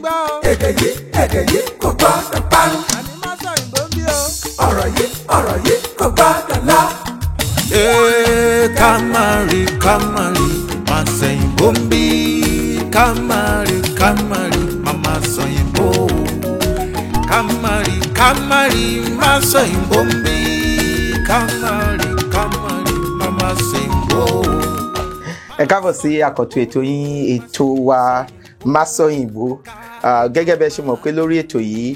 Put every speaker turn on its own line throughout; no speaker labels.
gbọ́ o.
èdè yìí kò gbọ́dọ̀ parun.
àní má sọ ìbò ń bí o.
ọ̀rọ̀ yìí kò gbọ́dọ̀ lọ.
Kamari, má sẹ́yìn bombi. Kamari, mama sẹ́yìn bo. Kamari, má sẹ́yìn bombi. Kamari, mama sẹ́yìn bo.
Ẹ káàbọ̀ sí àkọ́tún ètò yín, ètò wa Masọ̀yìnbó. Gẹ́gẹ́ bẹ́ẹ̀ ṣe mọ̀ pé lórí ètò yìí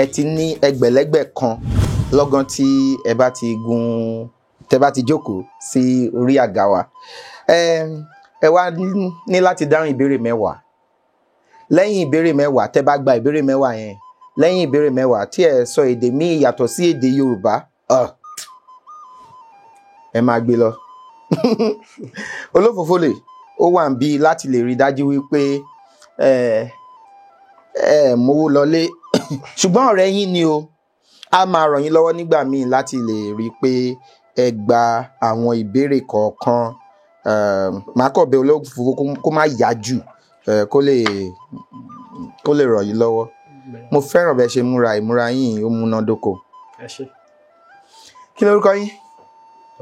ẹ ti ní ẹgbẹ̀lẹ́gbẹ̀ kan lọ́gán tí ẹ bá ti jókòó sí orí àga wa. Ẹ wá ní láti dáhùn ìbéèrè 10. Lẹ́yìn ìbéèrè 10, tẹ́ bá gba ìbéèrè 10 yẹn, lẹ́yìn ìbéèrè 10 tí ẹ sọ èdè míì yàtọ̀ sí èdè Yorùbá, ẹ máa gbé lọ. Olófòfólè ó wà ń bí láti lè rí dájú wípé mówó lọlé ṣùgbọ́n ọ̀rẹ́ yín ni o, a máa ràn yín lọ́wọ́ nígbà míì láti lè rí pé ẹ gba àwọn ìbéèrè kọ̀ọ̀kan. Máa kọ̀ bẹ̀ Olófòfó kó má yá jù, kó lè ràn yín lọ́wọ́. Mo fẹ́ràn bẹ́ẹ̀ ṣe ìmúra yín ó múnádóko.
Ẹ ṣé.
Kí lórúkọ yín?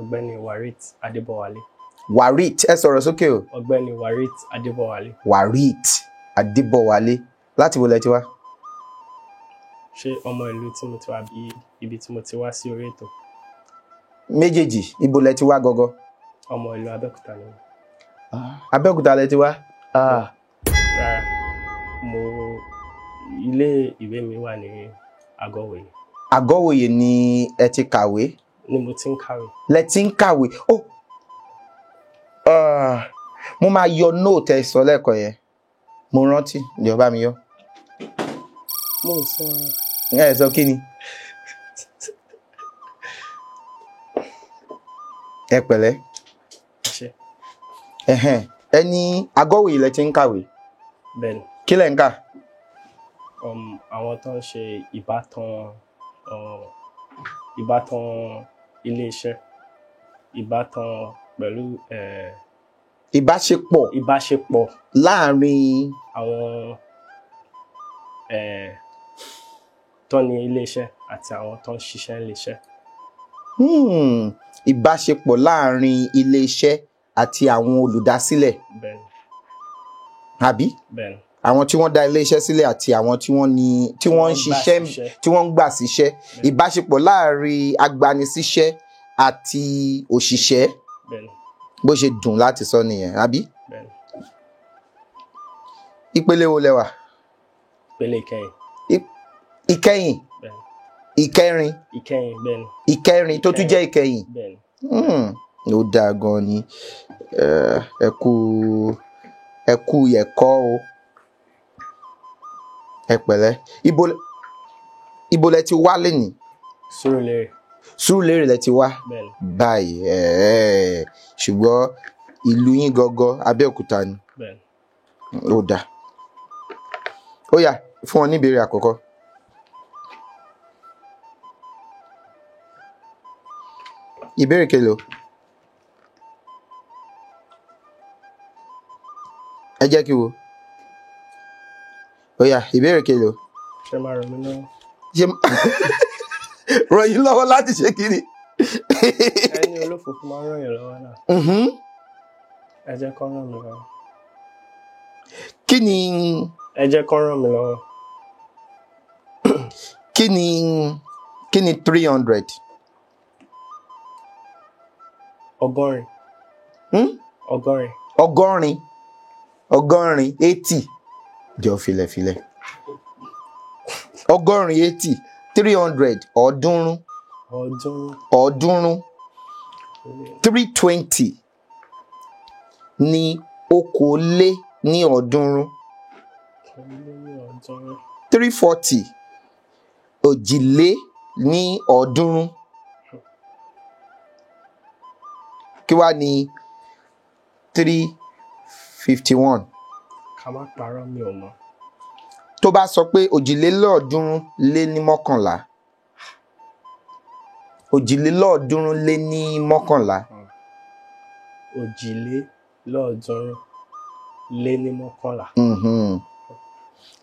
Ọ̀gbẹ́ni Warit Adébọ̀wálé.
Warit, ẹ sọ̀rọ̀ sókè o.
Ọ̀gbẹ́ni Warit Adébọ̀wálé.
Warit Adébọ̀wálé. Láti wo lẹ ti wá?
Ṣé ọmọ ìlú tí mo ti wá bí ibi tí mo ti wá sí orí ètò?
Méjèèjì, ibo lẹ ti wá gọgọ?
Ọmọ ìlú Abẹ́òkúta ni.
Abẹ́òkúta lẹ ti wá?
Rárá, ilé ìwé mi wà ní Àgọ́wòye.
Àgọ́wòye ni ẹ ti kàwé?
Ni mo ti ń kàwé.
Lẹ ti ń kàwé? Mo máa yọ nóòtù ẹ sọ lẹ́ẹ̀kan yẹn. Mo rántí, ìjọba mi yọ.
Mo sọ.
Ẹ sọ kí ni? Ẹ pẹ̀lẹ́.
Ṣé.
Ẹ ní Àgọ́wòye lẹ ti ń kàwé?
Bẹ́ẹ̀ni.
Kí lẹ ń kà?
Àwọn tó ń ṣe ìbátan ilé-iṣẹ́, ìbátan pẹ̀lú ìbáṣepọ̀
láàrin
àwọn tó ní ilé-iṣẹ́ àti àwọn tó ń ṣiṣẹ́ ilé-iṣẹ́.
Ìbáṣepọ̀ láàrin ilé-iṣẹ́ àti àwọn olùdásílẹ̀.
Bẹ́ẹ̀ni.
Àbí?
Bẹ́ẹ̀ni.
Àwọn tí wọ́n dá ilé-iṣẹ́ sílẹ̀ àti àwọn tí wọ́n ń ṣiṣẹ́, tí wọ́n ń gbà síṣẹ́. Ìbáṣepọ̀ láàrin agbanisíṣẹ́ àti òṣìṣẹ́.
Bẹ́ẹ̀ni.
Bó ṣe dùn láti sọ nìyẹn, àbí?
Bẹ́ẹ̀ni.
Ìpele wo lẹ wà?
Ìpele ìkẹyìn.
Ìkẹyìn?
Bẹ́ẹ̀ni.
Ìkẹrin?
Ìkẹyìn, bẹ́ẹ̀ni.
Ìkẹrin tó tún jẹ́ ìkẹyìn?
Bẹ́ẹ̀ni.
Ó dáa gan ni. Ẹ kú ẹ̀kọ́ o. Ẹ pẹ̀lẹ́. Ibo lẹ ti wá lénìí?
Sùúrùlérè.
Sùúrùlérè lẹ ti wá?
Bẹ́ẹ̀ni.
Báyìí, ṣùgbọ́n ìlú yín gọgọ Abẹ́òkúta ni?
Bẹ́ẹ̀ni.
Ó dáa. Ó yá, fún wọn ní ìbéèrè àkọ́kọ́. Ìbéèrè kélòó? Ẹ jẹ́ kí wo. Ó yá, ìbéèrè kélòó?
Ṣé máa ràn mí lọ́wọ́?
Ràn yín lọ́wọ́ láti ṣe kí ni?
Ẹni olófòfó máa ń ràn yín lọ́wọ́ náà. Ẹ jẹ́ kó ràn mí lọ́wọ́.
Kí ni?
Ẹ jẹ́ kó ràn mí lọ́wọ́.
Kí ni 300?
Ọgọ́rin. Ọgọ́rin.
Ọgọ́rin 80. Jọ filẹ̀filẹ̀. Ọgọ́rin 80. 300 ọ̀ọ́dúnrún. Ọ̀ọ́dúnrún. 320 ní okòólé ní ọ̀ọ́dúnrún. 340 òjìlé ní ọ̀ọ́dúnrún. Kí wá ní 351?
Ká má parọ́, mi ò mọ̀.
Tó bá sọ pé òjìlélọ́ọ̀ọ́dúnrún lé ní mọ́kànlá. Òjìlélọ́ọ̀ọ́dúnrún lé ní mọ́kànlá.
Òjìlélọ́ọ̀ọ́dúnrún lé ní mọ́kànlá.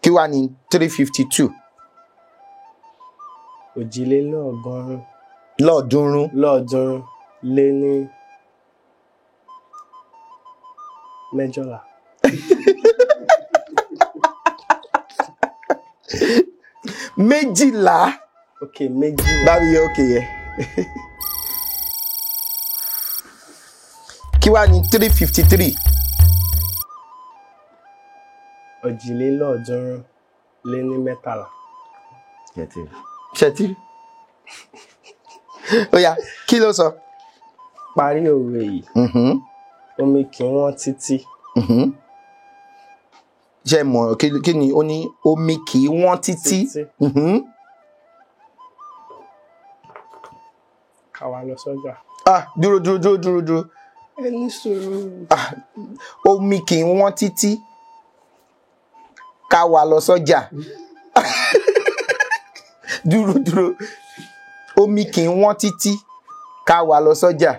kí wá ní 352
òjìlélọ́gọ́rùn
lọ́ọ̀ọ́dúnrún
lé ní mẹ́jọlá.
méjìlá
Ok, méjìlá.
báwo yẹ òkè yẹ kí wá ní 353
òjìlélọ́ọ̀ọ́dúnrún lé ní mẹ́tàlá.
ṣẹtí ó yá kí ló sọ.
Parí òwe yìí. Omi kì í wọ́n títí.
ṣe mọ̀ kí ni ó ní omi kì í wọ́n títí.
Ká wá lọ sọ́jà.
Dúró.
Ẹ ní sùúrù.
Omi kì í wọ́n títí ká wá lọ sọ́jà. Dúró. Omi kì í wọ́n títí ká wá lọ sọ́jà.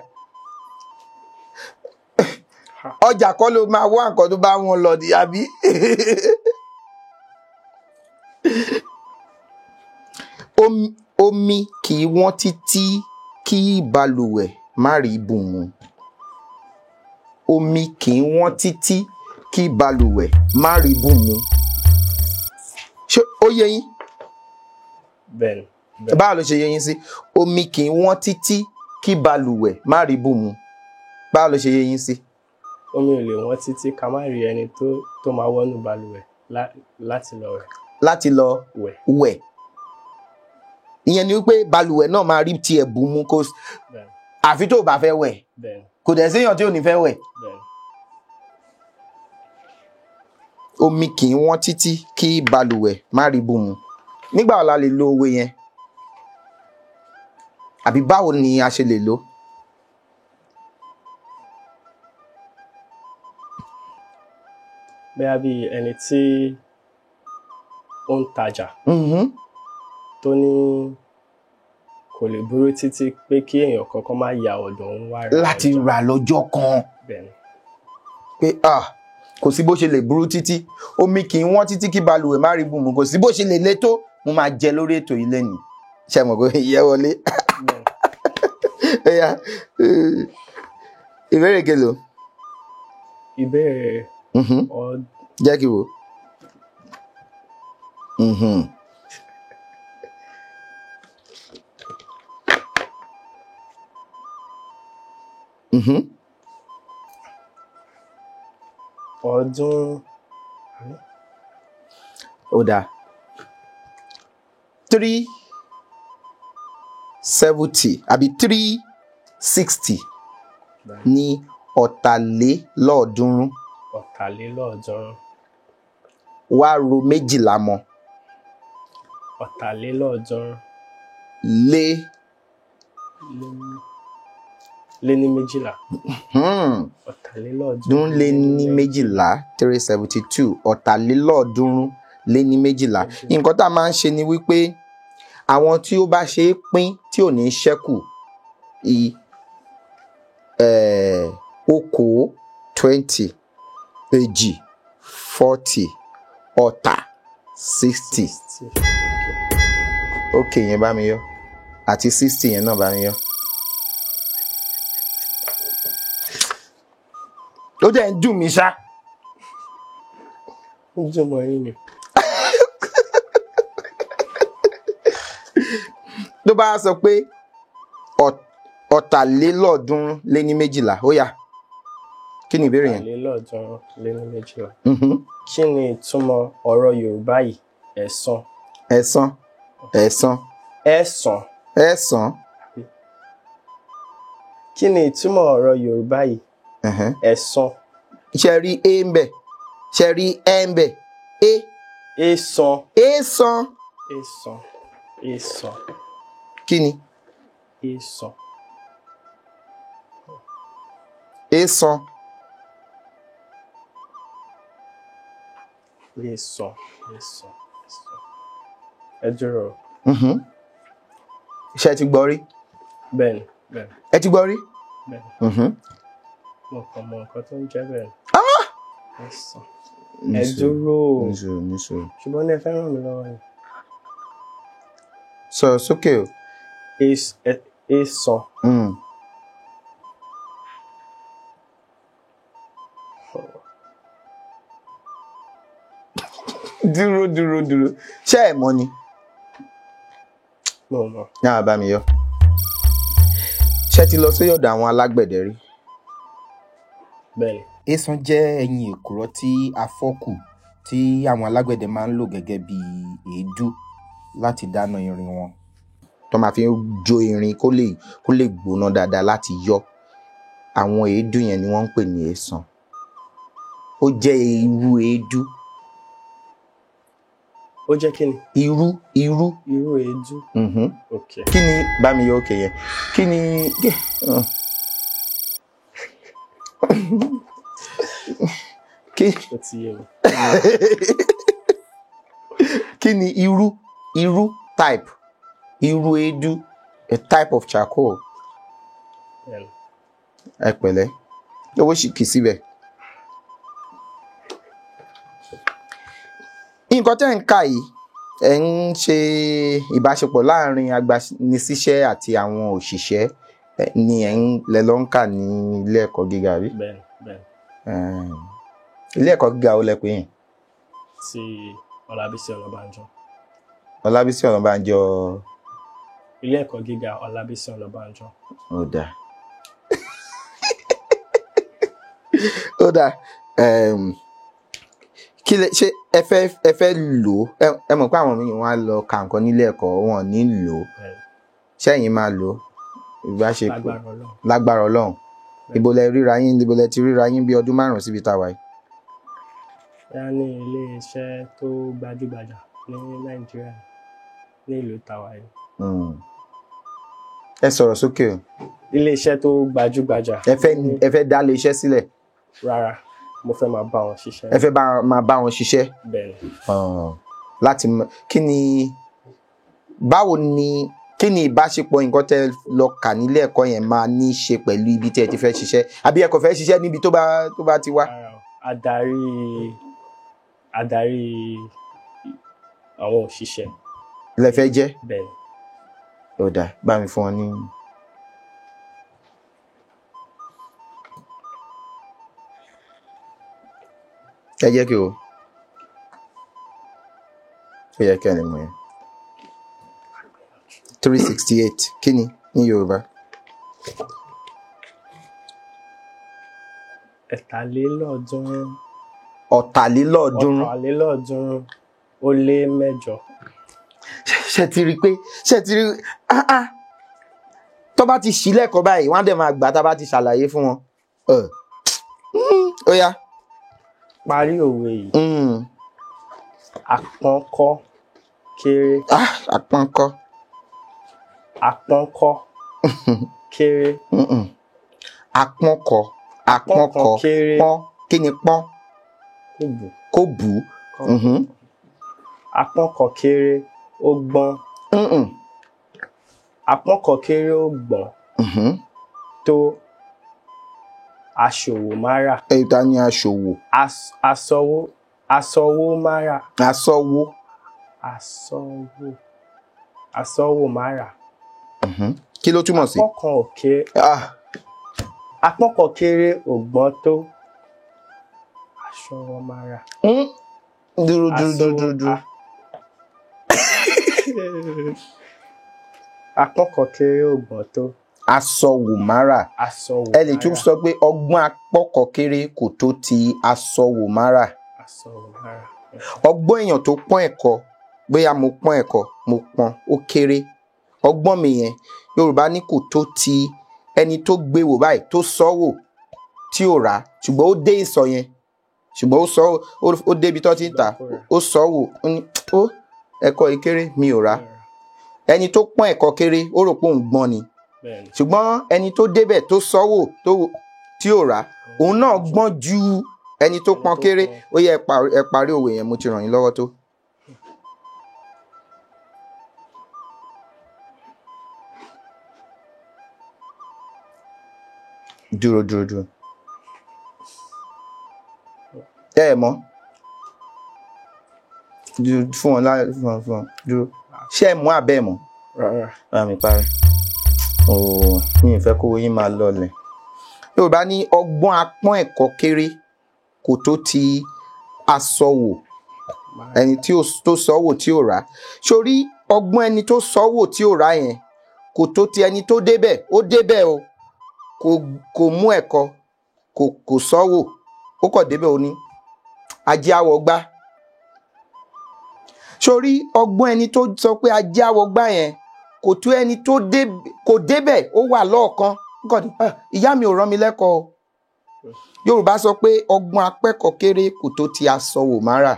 Ọjà kọ́ ló máa wá nǹkan tó bá wọn lọ àbí. Omi kì í wọ́n títí kí balùwẹ̀ má rí bùnmu. Omi kì í wọ́n títí kí balùwẹ̀ má rí bùnmu. Ṣé ó yé yín?
Bẹ́ẹ̀ni.
Báwo ló ṣe yé yín sí? Omi kì í wọ́n títí kí balùwẹ̀ má rí bùnmu. Báwo ló ṣe yé yín sí?
Omi ò lè wọ́n títí ká má rí ẹni tó máa wọnú balùwẹ̀ láti lọ wẹ̀.
Láti lọ wẹ̀. Ìyẹn ni wípé balùwẹ̀ náà máa rí tiẹ̀ bùnmu kó àfi tó bá fẹ́ wẹ̀. Kò dẹ̀ séèyàn tí ò ní fẹ́ wẹ̀. Omi kì í wọ́n títí kí balùwẹ̀ má rí bùnmu. Nígbà wo la lè lo òwe yẹn? Àbí báwo ni a ṣe lè lò?
Bóyá bí ẹni tí ó ń tajà tó ní kò lè burú títí pé kí èèyàn kankan má ya ọ̀dọ̀ òun wá rà
láti rà lọ́jọ́ kan.
Bẹ́ẹ̀ni.
Pé kò sí bó ṣe lè burú títí, omi kì í wọ́n títí kí balùwẹ̀ má rí bùnmu, kò sí bó ṣe lè le tó, mo máa jẹ lórí ètò yìí lẹ́nìí. Ṣé mọ̀ pé ìyẹ́ wọlé? Ìbéèrè kelo?
Ìbéèrè
jẹ́ kí wò.
Ọdún.
Ó dáa. 370 àbí 360 ní ọ̀tàlélọ́ọ̀ọ́dúnrún.
Ọ̀tàlélọ́ọ̀ọ́dúnrún.
Wá ro méjìlá mọ́.
Ọ̀tàlélọ́ọ̀ọ́dúnrún. Lé ní méjìlá.
Ọ̀tàlélọ́ọ̀ọ́dúnrún lé ní méjìlá 372 ọ̀tàlélọ́ọ̀ọ́dúnrún lé ní méjìlá. Nǹkan tá a máa ń ṣe ni wípé àwọn tí ó bá ṣe é pín tí ò ní ṣẹ́kù okòó 20 èjì 40 ọ̀tà 60. Ok yẹn bá mi yọ àti 60 yẹn náà bá mi yọ. Ó jẹ́ ń dùn mí ṣá.
Ó jẹ́ mọ̀ yín ni.
Ló bá sọ pé ọ̀tàlélọ́ọ̀ọ́dúnrún lé ní méjìlá, ó yá. Kí ni ìbéèrè yẹn?
Ọ̀tàlélọ́ọ̀ọ́dúnrún lé ní méjìlá. Kí ni ìtumọ̀ ọ̀rọ̀ Yorùbá yìí? Ẹ̀san. Kí ni ìtumọ̀ ọ̀rọ̀ Yorùbá yìí? Ẹ̀san.
Ṣé rí e ń bẹ̀? Ṣé rí ẹ ń bẹ̀?
Ẹ̀san. Kí ni? Ẹ̀san. Ẹ dúró.
Ṣé ti gbọ́ rí?
Bẹ́ẹ̀ni.
Ẹ ti gbọ́ rí?
Bẹ́ẹ̀ni. Mo kàn mọ nǹkan tó ń jẹ́ bẹ́ẹ̀. Ẹ̀san. ẹ dúró
nísòro.
ṣùgbọ́n ní ẹ fẹ́ ràn mí lọ́wọ́ ni.
Sọ̀rọ̀ sókè o.
Èèsàn.
Dúró. Ṣé ẹ mọ̀ ni?
Mo mọ̀.
Náà bá mi yọ. Ṣé ti lọ sí ọ̀dọ̀ àwọn alágbẹ̀dẹ rí?
Bẹ́ẹ̀ni.
Èèsàn jẹ́ ẹyin èkùrọ́ tí a fọ́ kù tí àwọn alágbẹ̀dẹ máa ń lò gẹ́gẹ́ bí èédú láti dáná irin wọn. Tó máa fi jó irin kó lè gbóná dáadáa láti yọ. Àwọn èédú yẹn ni wọ́n ń pè ní èèsàn. Ó jẹ́ irú èédú.
Ó jẹ́ kí ni?
Irú.
Irú èédú. Okay.
Kí ni bá mi yọ òkè yẹn? Kí ni
Ó ti yé mi.
Kí ni irú type? Irú èédú, a type of charcoal. Ẹ pẹ̀lẹ́. Owó sì kì í síbẹ̀. Nǹkan tẹ́ ń kà yìí, ẹ̀ ń ṣe ìbáṣepọ̀ láàrin agbanisíṣẹ́ àti àwọn òṣìṣẹ́ ni lẹ lọ ń kà ní ilé ẹ̀kọ́ gíga rí?
Bẹ́ẹ̀ni.
Ilé ẹ̀kọ́ gíga ó lẹ pé yẹn?
Ti Ọlábísí Ọ̀nàbànjọ.
Ọlábísí Ọ̀nàbànjọ.
Ilé ẹ̀kọ́ gíga Ọlábísí Ọ̀nàbànjọ.
Ó dáa. Ó dáa. Kí lẹ ṣe ẹ fẹ́ lò ó? Ẹ mọ̀ pé àwọn míì wọ́n á lọ ka nǹkan nílé ẹ̀kọ́ wọn ò ní lò ó. Ṣẹ́yìn máa lò ó? Ìbáṣepọ̀ lágbára Ọlọ́run. Ibo lẹ ti ríra yín bí ọdún 5 síbi tá a wà yìí?
Bóyá ní ilé iṣẹ́ tó gbajúgbajà ní Nàìjíríà ní ìlú tàwa yìí.
Ẹ sọ̀rọ̀ sókè o.
Ilé iṣẹ́ tó gbajúgbajà.
Ẹ fẹ́ dá ilé iṣẹ́ sílẹ̀?
Rárá, mo fẹ́ máa bá wọn ṣiṣẹ́.
Ẹ fẹ́ máa bá wọn ṣiṣẹ́?
Bẹ́ẹ̀ni.
Láti kí ni ìbáṣepọ̀ nǹkan tẹ́ lọ kà nílé ẹ̀kọ́ yẹn máa ní í ṣe pẹ̀lú ibi tí ẹ ti fẹ́ ṣiṣẹ́? Àbí ẹ kò fẹ́ ṣiṣẹ́ níbi tó bá ti wá?
Adarí àwọn òṣìṣẹ́.
Lẹ fẹ́ jẹ́?
Bẹ́ẹ̀ni.
Ó dáa, bá mi fún ọ ní. Ẹ jẹ́ kí o. Ó yẹ kí ẹ lè mọ̀ yẹn. 368 kí ni ní Yorùbá?
Ẹ̀tàlélọ́ọ̀ọ́dúnrún.
Ọ̀tàlélọ́ọ̀ọ́dúnrún
ó lé 8.
Ṣé ti rí pé tó bá ti ṣí lẹ́kọ̀ọ́ báyìí wọ́n á dẹ̀ máa gbà tá bá ti ṣàlàyé fún wọn. Ó yá.
Parí òwe yìí. Àpọ́nkọ́ kéré.
Àpọ́nkọ́.
Àpọ́nkọ́ kéré.
Àpọ́nkọ́
kéré.
Pọ́n. Kí ni pọ́n? Kó bù.
Àpọ́nkọ́ kéré ó gbọ́n. Àpọ́nkọ́ kéré ó gbọ́n. Tó aṣòwò mára.
Ta ni aṣòwò?
Aṣọwó mára. Aṣọwó mára.
Kí ló túmọ̀ sí?
Àpọ́nkọ́ kéré ò gbọ́n tó aṣọwó mára.
Dúró.
Àpọ́nkọ́ kéré ò gbọ́n tó
aṣọwò mára. Ẹ lè tún sọ pé ọgbọ́n àpọ́nkọ́ kéré kò tó ti aṣọwò mára. Ọgbọ́n èèyàn tó pọ́n ẹ̀kọ́, bóyá mo pọ́n ẹ̀kọ́, mo pọ́n ó kéré. Ọgbọ́n mi yẹn Yorùbá ní kò tó ti ẹni tó gbé wò báyìí tó sọ́wò tí ò rà ṣùgbọ́n ó dé ìsọ̀ yẹn ṣùgbọ́n ó débi tó ti ń tà ó sọ́wò ó ẹ̀kọ́ ìkéré mi ò rà. Ẹni tó pọ́n ẹ̀kọ́ kéré ó rò pé òun gbọ́n ni ṣùgbọ́n ẹni tó débẹ̀ tó sọ́wò tí ò rà òun náà gbọ́n ju ẹni tó pọ́n kéré. Ó yẹ ẹ parí òwe yẹn, mo ti ràn yín lọ́wọ́ tó. Dúró. Ẹ mọ̀ fún wọn láì fún wọn dúró ṣé ẹ mú abẹ́ mọ́
rárá.
àmì parí mi ì fẹ́ kó yín máa lọlẹ̀. Yorùbá ní ọgbọ́n apọ́n ẹ̀kọ́ kéré kò tó ti aṣọ wò ẹni tó sọ wò tí ò rà sórí ọgbọ́n ẹni tó sọ wò tí ò rà yẹn kò tó ti ẹni tó débẹ̀ ó débẹ̀ o kò mú ẹ̀kọ́ kò sọ wò ó kọ̀ débẹ̀ ó ní ajé àwọ̀ gbá sórí ọgbọ́n ẹni tó sọ pé ajé àwọ̀ gbá yẹn kò tó ẹni tó débẹ̀ ó wà lọ́ọ̀kan ìyá mi ò rán mi lẹ́kọ̀ọ́ Yorùbá sọ pé ọgbọ́n apẹ́kọ̀ọ́ kéré kò tó ti aṣọ wò márà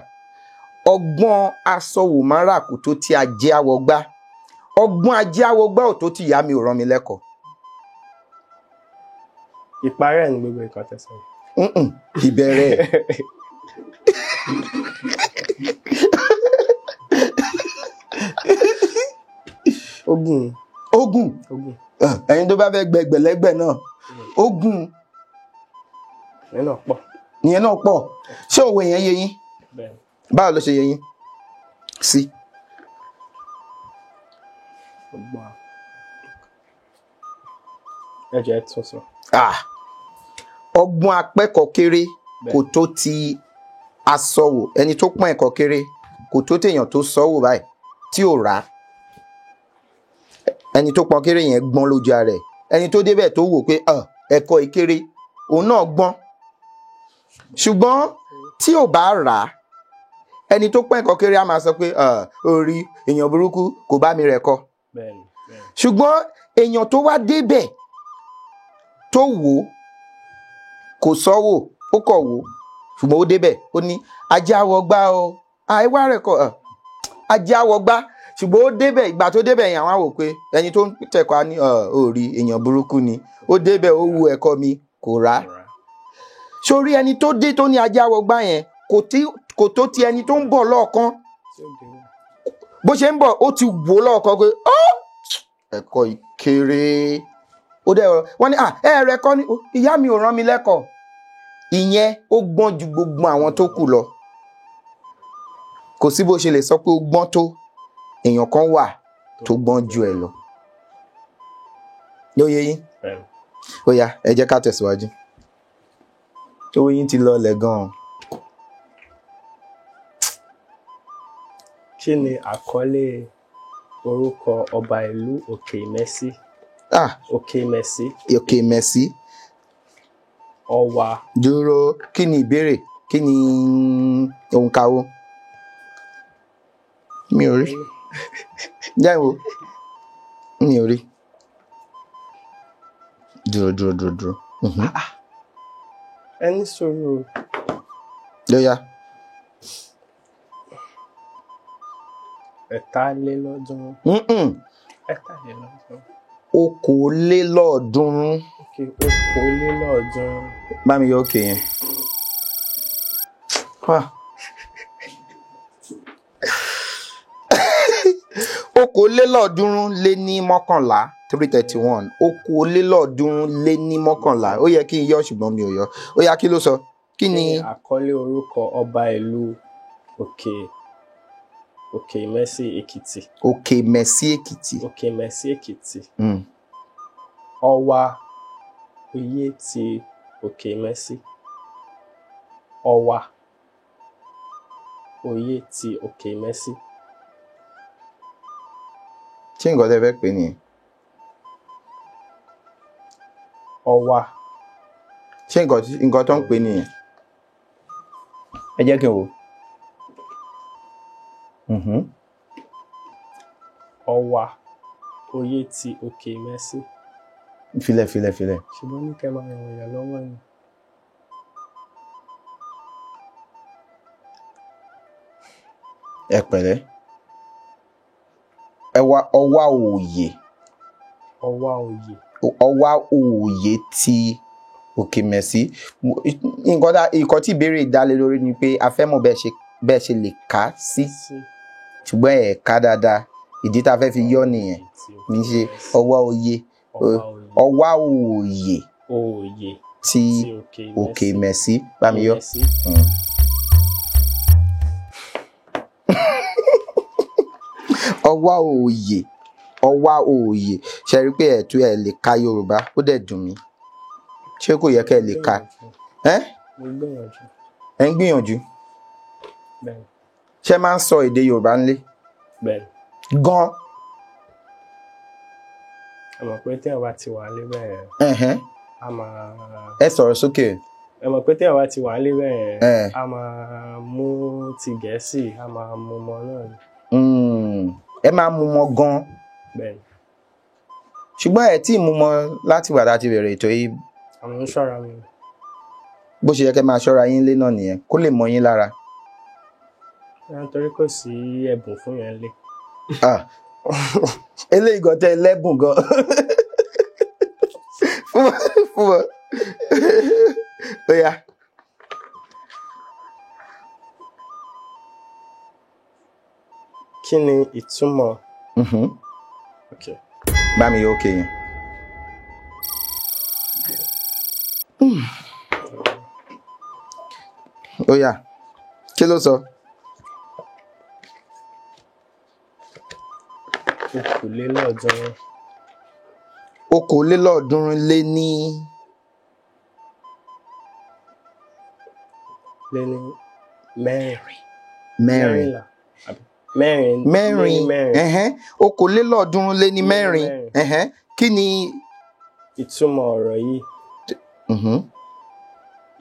ọgbọ́n aṣọ wò márà kò tó ti ajé àwọ̀ gbá ọgbọ́n ajé àwọ̀ gbá ò tó ti ìyá mi ò rán mi lẹ́kọ̀ọ́.
Ìparẹ́ ni gbogbo nǹkan tẹ̀sán.
Ìbẹ̀rẹ̀ ogun ẹ̀yin tó bá fẹ́ gbẹ̀gbẹ̀lẹ́gbẹ̀ náà ogun ìyẹn náà pọ̀ ṣé òwe yẹn yé yín báwo ló ṣe yé yín sí.
ẹ̀jẹ̀ tún sọ.
ọgbọ́n apẹ́kọ̀ọ́ kéré kò tó ti aṣọwò ẹni tó pọ́n ẹ̀kọ́ kéré kò tó téèyàn tó sọ́wò báyìí tí ò rà ẹni tó pọ́n kéré yẹn gbọ́n lójú ara ẹ̀ ẹni tó débẹ̀ tó wò pé ẹ̀kọ́ ìkéré òun náà gbọ́n ṣùgbọ́n tí ò bá rà á ẹni tó pọ́n ẹ̀kọ́ kéré á máa sọ pé orí èèyàn burúkú kò bá mi rẹ̀ kọ́ ṣùgbọ́n èèyàn tó wá débẹ̀ tó wò kò sọ́wò ó kọ̀ wò ṣùgbọ́n ó débẹ̀ ó ní ajé àwọ̀ gbá o àìwá rẹ̀ kọ́ ajé àwọ̀ gbá ṣùgbọ́n ó débẹ̀ ìgbà tó débẹ̀ yẹn àwọn àwò pé ẹni tó ń tẹ̀kọ́ á ní orí èèyàn burúkú ni ó débẹ̀ ó wu ẹ̀kọ́ mi kò rà sórí ẹni tó dé tó ní ajé àwọ̀ gbá yẹn kò tó ti ẹni tó ń bọ̀ lọ́ọ̀kan bó ṣe ń bọ̀ ó ti wò lọ́ọ̀kan pé ẹ̀kọ́ ìkéré ó dẹ̀ wọ́n ní ẹ̀rẹ̀ kọ́ ni ìyá mi ò rán mi lẹ́kọ̀ọ́ ìyẹn ó gbọ́n ju gbogbo àwọn tó kù lọ kò sí bó ṣe lè sọ pé ó gbọ́n tó èèyàn kan wà tó gbọ́n ju ẹ̀ lọ yóò yé yín ó yá ẹ jẹ́ ká tẹ̀síwájú owó yín ti lọlẹ̀ gan-an.
kí ni àkọlé orúkọ ọba ìlú Òkè-Ìmẹsí? Òkè-Ìmẹsí.
Òkè-Ìmẹsí.
Ọ̀wà.
Dúró, kí ni ìbéèrè? Kí ni òǹkàwó? Mi ò rí. Jáìwò. Mi ò rí. Dúró.
Ẹni sọ̀rọ̀.
Lóyá.
Ẹ̀tàlélọ́ọ̀ọ́dúnrún.
Okòólélọ́ọ̀ọ́dúnrún.
Okòólélọ́ọ̀ọ́dúnrún.
Bá mi yọ òkè yẹn. Okòólélọ́ọ̀ọ́dúnrún lé ní mọ́kànlá 331. Okòólélọ́ọ̀ọ́dúnrún lé ní mọ́kànlá. Ó yẹ kí n yọ ṣùgbọ́n mi ò yọ. Ó yá kí ló sọ? Kí ni
àkọlé orúkọ ọba ìlú Òkè-Ìmẹsí Èkìtì?
Òkè-Ìmẹsí Èkìtì.
Òkè-Ìmẹsí Èkìtì. Ọ̀wà oyè ti Òkè-Ìmẹsí. Ọ̀wà oyè ti Òkè-Ìmẹsí.
Ṣé nǹkan tẹ́ fẹ́ pè nìyẹn?
Ọ̀wà.
Ṣé nǹkan tó ń pè nìyẹn? Ẹ jẹ́ kí n wò.
Ọ̀wà oyè ti Òkè-Ìmẹsí.
Filẹ̀.
Ṣùgbọ́n ní kẹ́ máa ràn èèyàn lọ́wọ́ ni.
Ẹ pẹ̀lẹ́. Ọ̀wà òòyè.
Ọ̀wà òòyè.
Ọ̀wà òòyè ti Òkè-Ìmẹsí. Nǹkan tí ìbéèrè dálé lórí ni pé a fẹ́ mọ̀ bẹ́ẹ̀ ṣe lè kà á sí ṣùgbọ́n ẹ̀ ká dáadáa ìdí tá a fẹ́ fi yọ nìyẹn kì í ṣe ọ̀wà òòyè. Ọ̀wà òòyè ti Òkè-Ìmẹsí. Bá mi yọ. ọwá òòyè ṣe rí pé ẹ̀tú ẹ̀ lè ka Yorùbá ó dẹ̀ dùn mí ṣé kò yẹ kẹ́ ẹ lè ka
mo gbìyànjú.
ẹ ń gbìyànjú
Bẹ́ẹ̀ni.
ṣé máa ń sọ èdè Yorùbá ńlé
Bẹ́ẹ̀ni.
gan
ẹ mọ̀ pé tí ẹ bá ti wà lé bẹ́ẹ̀ a máa.
ẹ sọ̀rọ̀ sókè.
ẹ mọ̀ pé tí ẹ bá ti wà lé bẹ́ẹ̀ a máa mú ti Gẹ̀ẹ́sì a máa mú mọ náà ni.
ẹ máa mú mọ gan
Bẹ́ẹ̀ni.
ṣùgbọ́n ẹ tí ì mú mọ láti wà láti bẹ̀rẹ̀ ètò yìí
àwọn ń ṣọ́ra mi.
bó ṣe yẹ kẹ́ máa ṣọ́ra yín lé náà nìyẹn kó lè mọ yín lára.
nítorí kò sí ẹ̀bùn fún yẹn lé.
eléyìí gan tẹ lẹ́bùn gan fún wọn ó yá.
kí ni ìtumọ̀. Okay.
bá mi yóò kéyìn. ó yá kí ló sọ. okòólélọ́ọ̀ọ́dúnrún lé ní. mẹ́rin okòólélọ́ọ̀ọ́dúnrún lé ní mẹ́rin kí ni
ìtumọ̀ ọ̀rọ̀ yìí.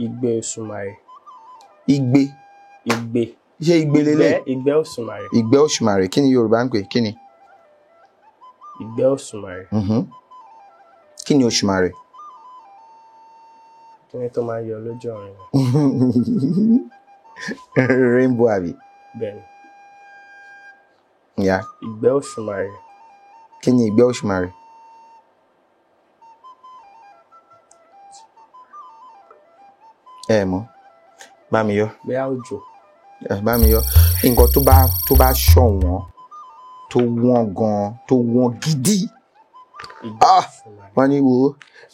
Igbe Òṣùmàrè.
Igbe ṣé igbe lélẹ̀.
Igbe Òṣùmàrè.
Igbe Òṣùmàrè kí ni Yorùbá ń pè kí ni.
Igbe Òṣùmàrè.
kí ni Òṣùmàrè.
kí ni tó máa yọ lójú ọ̀run.
rainbow àbí.
Bẹ́ẹ̀ni.
ya.
Igbe Òṣùmàrè.
kí ni Igbe Òṣùmàrè. ẹ mọ̀ bá mi yọ.
bóyá òjò.
bá mi yọ nǹkan tó bá ṣọ̀wọ́n tó wọ́n gan tó wọ́n gidi. wọ́n ní wo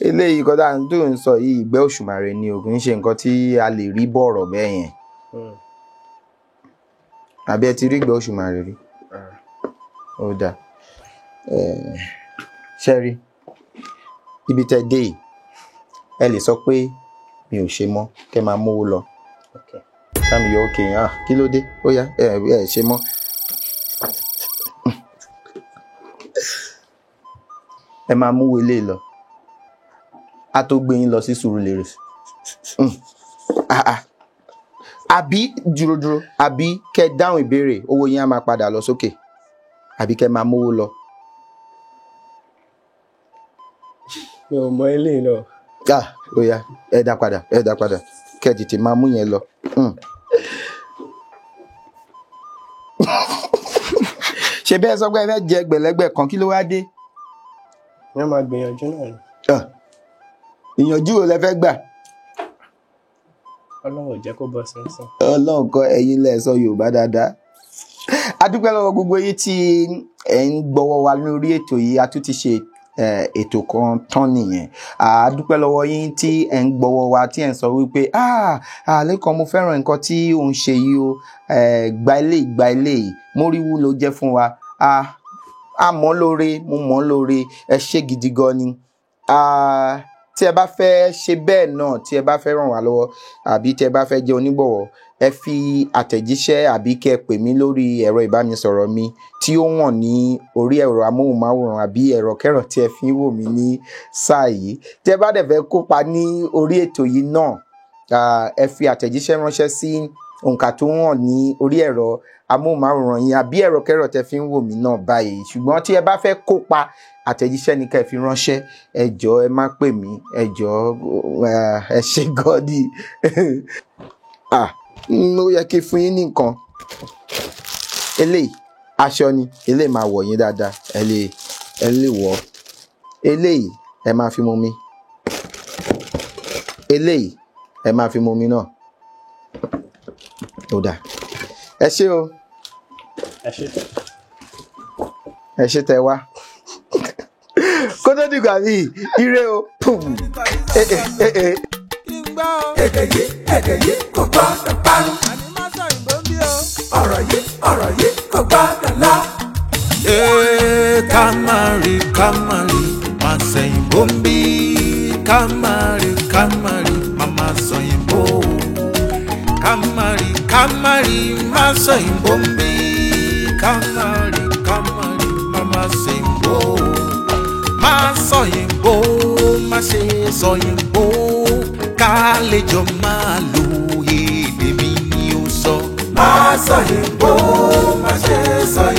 eléyìí kọ́ dáa tó ń sọ yìí Ìgbẹ́ Òṣùmàrè ni ògùn ń ṣe nǹkan tí a lè rí bọ̀rọ̀ bẹ́ẹ̀ yẹn. àbí ẹ ti rí Ìgbẹ́ Òṣùmàrè rí. ó dà ṣẹ́rí ibi tẹ́ dé yìí ẹ lè sọ pé mi ò ṣe mọ́ kẹ́ máa mówó lọ. Támi yọ òkè yẹn kí ló dé ó yá ẹ ṣe mọ́. ẹ máa mú wọlé lọ a tó gbé yín lọ sí Sùúrùlérè. àbí dúró àbí kẹ́ dáhùn ìbéèrè owó yín á máa padà lọ sókè àbí kẹ́ máa mówó lọ.
mi ò mọ eléyìí lọ.
ó yá ẹ dá padà kẹ́ tètè máa mú yẹn lọ. ṣe bẹ́ẹ̀ sọ pé ẹ fẹ́ jẹ gbẹ̀lẹ́gbẹ̀ kan kí ló wá dé.
wọ́n máa gbìyànjú náà ni.
ìyànjú wo lẹ fẹ́ gbà.
Ọlọ́run ò jẹ́ kó bọ́ sínsìn.
Ọlọ́run kọ́ ẹ̀yin lẹ sọ Yorùbá dáadáa. A dúpẹ́ lọ́wọ́ gbogbo yín tí ẹ̀ ń gbọ́wọ́ wa lórí ètò yìí a tún ti ṣe ètò kan tán nìyẹn. A dúpẹ́ lọ́wọ́ yín tí ẹ̀ ń gbọ́wọ́ wa tí ẹ̀ ń sọ wípé Lẹ́kan mo fẹ́ràn nǹkan tí ò ń ṣe yìí o gba eléyìí móríwú ló jẹ́ fún wa. A mọ̀ lóore mo mọ̀ lóore ẹ ṣé gidi gan ni. Tí ẹ bá fẹ́ ṣe bẹ́ẹ̀ náà tí ẹ bá fẹ́ ràn wá lọ́wọ́ àbí tí ẹ bá fẹ́ jẹ́ onígbọ̀wọ́ ẹ fi àtẹ̀jíṣẹ́ àbí kẹ́ ẹ pè mí lórí ẹ̀rọ ìbánisọ̀rọ̀ mi tí ó wọ̀n ní orí ẹ̀rọ amóhùnmáwòrán àbí ẹ̀rọ kẹ́rọ̀ tí ẹ fi ń wò mí ní sáà yìí. Tí ẹ bá dẹ̀ fẹ́ kópa ní orí ètò yìí náà ẹ fi àtẹ̀jíṣẹ́ ránṣẹ́ sí òǹkà tó wọ̀n ní orí ẹ̀rọ amóhùnmáwòrán yín àbí ẹ̀rọ kẹ́rọ̀ tẹ́ fi ń wò mí náà báyìí. Ṣùgbọ́n tí ẹ bá fẹ́ kópa àtẹ̀jíṣẹ́ ni ká ẹ fi ránṣẹ́ ẹ jọ̀ọ́ ẹ má pè mí ẹ jọ̀ọ́ ẹ ṣe gọ́dí. Ó yẹ kí n fún yín ní nǹkan eléyìí aṣọ ni eléyìí máa wọ̀ yín dáadáa ẹ lè wọ̀ eléyìí ẹ máa fi mú mi eléyìí ẹ máa fi mú mi náà ó dà ẹ ṣé o ẹ ṣé tẹ́ wá kó tó dìgbà míì ire o pum
èdè yìí kò gbọ́dọ̀ parun. ọ̀rọ̀ yìí kò gbọ́dọ̀ lọ.
kamari, masayimbo mbi. Kamari, kamari, mama soyimbo. Kamari, kamari, masayimbo mbi. Kamari, kamari, mama soyimbo. Masayimbo, mase soyimbo. Kalejo malu, èdè mi ni ó sọ.
Masayimbo, mase soyimbo.